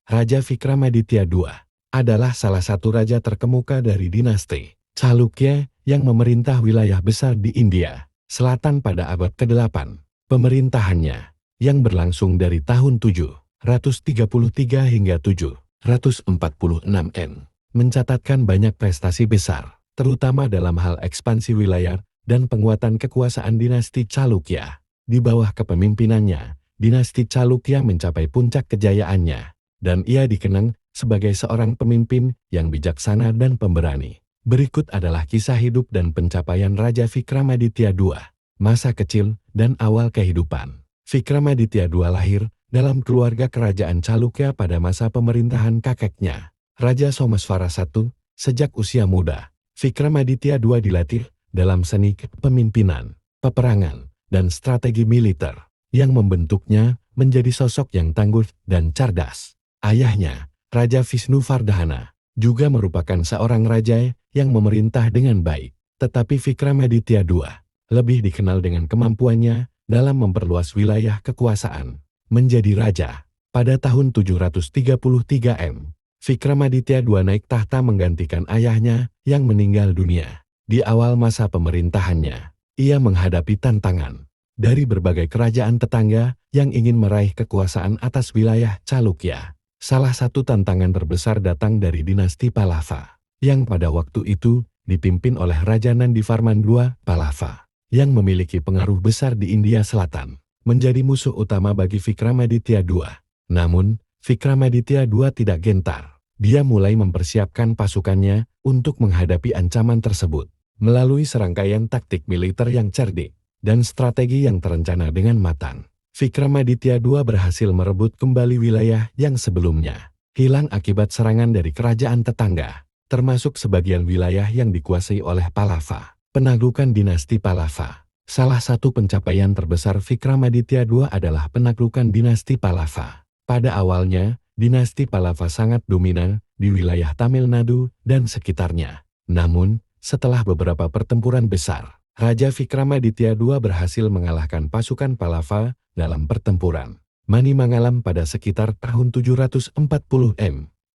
Raja Vikramaditya II adalah salah satu raja terkemuka dari dinasti Chalukya yang memerintah wilayah besar di India Selatan pada abad ke-8. Pemerintahannya yang berlangsung dari tahun 733 hingga 746 mencatatkan banyak prestasi besar, terutama dalam hal ekspansi wilayah dan penguatan kekuasaan dinasti Chalukya. Di bawah kepemimpinannya, dinasti Chalukya mencapai puncak kejayaannya, dan ia dikenang sebagai seorang pemimpin yang bijaksana dan pemberani. Berikut adalah kisah hidup dan pencapaian Raja Vikramaditya II, masa kecil dan awal kehidupan. Vikramaditya II lahir dalam keluarga kerajaan Chalukya pada masa pemerintahan kakeknya, Raja Someswara I. Sejak usia muda, Vikramaditya II dilatih dalam seni kepemimpinan, peperangan, dan strategi militer, yang membentuknya menjadi sosok yang tangguh dan cerdas. Ayahnya, Raja Vishnuvardhana, juga merupakan seorang raja yang memerintah dengan baik. Tetapi Vikramaditya II lebih dikenal dengan kemampuannya dalam memperluas wilayah kekuasaan. Menjadi raja, pada tahun 733 Vikramaditya II naik tahta menggantikan ayahnya yang meninggal dunia. Di awal masa pemerintahannya, ia menghadapi tantangan dari berbagai kerajaan tetangga yang ingin meraih kekuasaan atas wilayah Chalukya. Salah satu tantangan terbesar datang dari dinasti Pallava, yang pada waktu itu dipimpin oleh Raja Nandivarman II Pallava, yang memiliki pengaruh besar di India Selatan, menjadi musuh utama bagi Vikramaditya II. Namun, Vikramaditya II tidak gentar. Dia mulai mempersiapkan pasukannya untuk menghadapi ancaman tersebut, melalui serangkaian taktik militer yang cerdik, dan strategi yang terencana dengan matang. Vikramaditya II berhasil merebut kembali wilayah yang sebelumnya hilang akibat serangan dari kerajaan tetangga, termasuk sebagian wilayah yang dikuasai oleh Pallava. Penaklukan dinasti Pallava. Salah satu pencapaian terbesar Vikramaditya II adalah penaklukan dinasti Pallava. Pada awalnya, dinasti Pallava sangat dominan di wilayah Tamil Nadu dan sekitarnya. Namun, setelah beberapa pertempuran besar, Raja Vikramaditya II berhasil mengalahkan pasukan Pallava dalam pertempuran Manimangalam pada sekitar tahun 740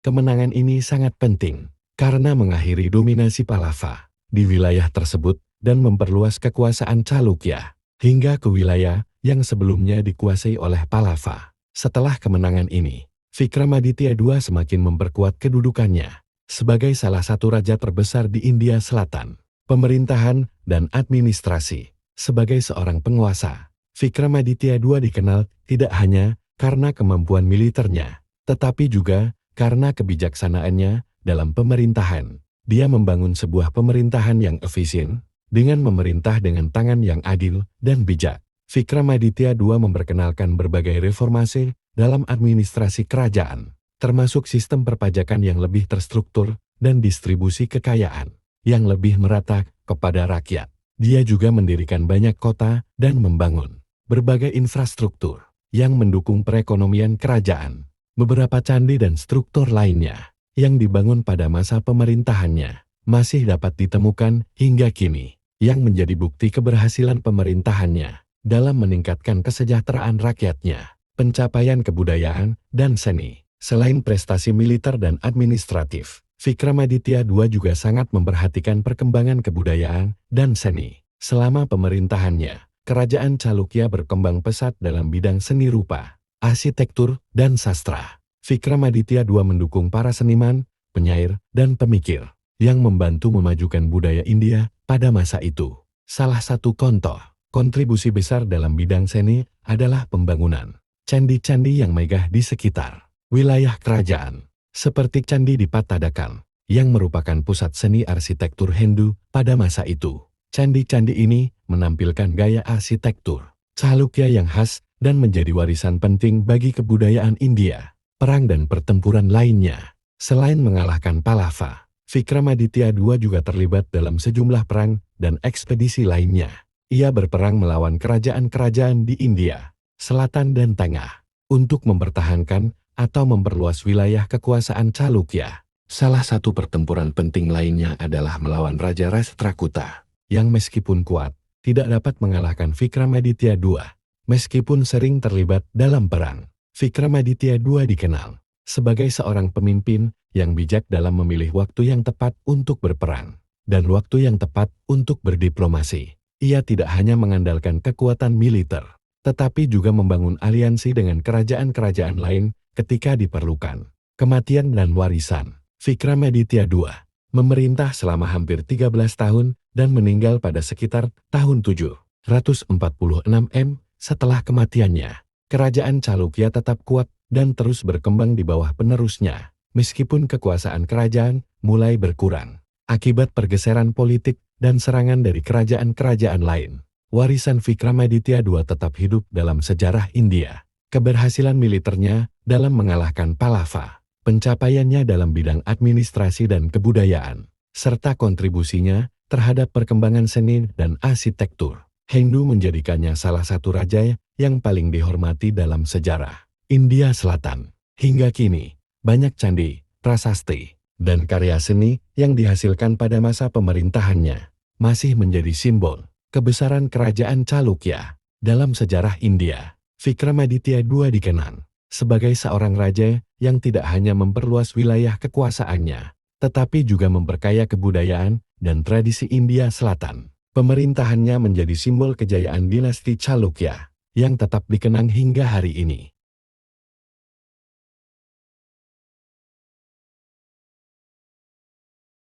Kemenangan ini sangat penting karena mengakhiri dominasi Pallava di wilayah tersebut dan memperluas kekuasaan Chalukya hingga ke wilayah yang sebelumnya dikuasai oleh Pallava. Setelah kemenangan ini, Vikramaditya II semakin memperkuat kedudukannya sebagai salah satu raja terbesar di India Selatan. Pemerintahan dan administrasi. Sebagai seorang penguasa, Vikramaditya II dikenal tidak hanya karena kemampuan militernya, tetapi juga karena kebijaksanaannya dalam pemerintahan. Dia membangun sebuah pemerintahan yang efisien, dengan memerintah dengan tangan yang adil dan bijak. Vikramaditya II memperkenalkan berbagai reformasi dalam administrasi kerajaan, termasuk sistem perpajakan yang lebih terstruktur dan distribusi kekayaan yang lebih merata kepada rakyat. Dia juga mendirikan banyak kota dan membangun berbagai infrastruktur yang mendukung perekonomian kerajaan. Beberapa candi dan struktur lainnya yang dibangun pada masa pemerintahannya masih dapat ditemukan hingga kini, yang menjadi bukti keberhasilan pemerintahannya dalam meningkatkan kesejahteraan rakyatnya. Pencapaian kebudayaan dan seni. Selain prestasi militer dan administratif, Vikramaditya II juga sangat memperhatikan perkembangan kebudayaan dan seni. Selama pemerintahannya, kerajaan Chalukya berkembang pesat dalam bidang seni rupa, arsitektur, dan sastra. Vikramaditya II mendukung para seniman, penyair, dan pemikir yang membantu memajukan budaya India pada masa itu. Salah satu contoh kontribusi besar dalam bidang seni adalah pembangunan candi-candi yang megah di sekitar wilayah kerajaan, seperti candi di Pattadakan, yang merupakan pusat seni arsitektur Hindu pada masa itu. Candi-candi ini menampilkan gaya arsitektur Chalukya yang khas dan menjadi warisan penting bagi kebudayaan India. Perang dan pertempuran lainnya. Selain mengalahkan Pallava, Vikramaditya II juga terlibat dalam sejumlah perang dan ekspedisi lainnya. Ia berperang melawan kerajaan-kerajaan di India Selatan dan Tengah untuk mempertahankan atau memperluas wilayah kekuasaan Chalukya. Salah satu pertempuran penting lainnya adalah melawan Raja Rashtrakuta, yang meskipun kuat, tidak dapat mengalahkan Vikramaditya II. Meskipun sering terlibat dalam perang, Vikramaditya II dikenal Sebagai seorang pemimpin yang bijak dalam memilih waktu yang tepat untuk berperang dan waktu yang tepat untuk berdiplomasi, ia tidak hanya mengandalkan kekuatan militer, tetapi juga membangun aliansi dengan kerajaan-kerajaan lain ketika diperlukan. Kematian dan warisan. Vikramaditya II memerintah selama hampir 13 tahun dan meninggal pada sekitar tahun 746 M. Setelah kematiannya, kerajaan Chalukya tetap kuat dan terus berkembang di bawah penerusnya, meskipun kekuasaan kerajaan mulai berkurang akibat pergeseran politik dan serangan dari kerajaan-kerajaan lain. Warisan Vikramaditya II tetap hidup dalam sejarah India. Keberhasilan militernya dalam mengalahkan Pallava, pencapaiannya dalam bidang administrasi dan kebudayaan, serta kontribusinya terhadap perkembangan seni dan arsitektur Hindu menjadikannya salah satu raja yang paling dihormati dalam sejarah India Selatan. Hingga kini, banyak candi, prasasti, dan karya seni yang dihasilkan pada masa pemerintahannya masih menjadi simbol kebesaran kerajaan Chalukya. Dalam sejarah India, Vikramaditya II dikenang sebagai seorang raja yang tidak hanya memperluas wilayah kekuasaannya, tetapi juga memperkaya kebudayaan dan tradisi India Selatan. Pemerintahannya menjadi simbol kejayaan dinasti Chalukya yang tetap dikenang hingga hari ini.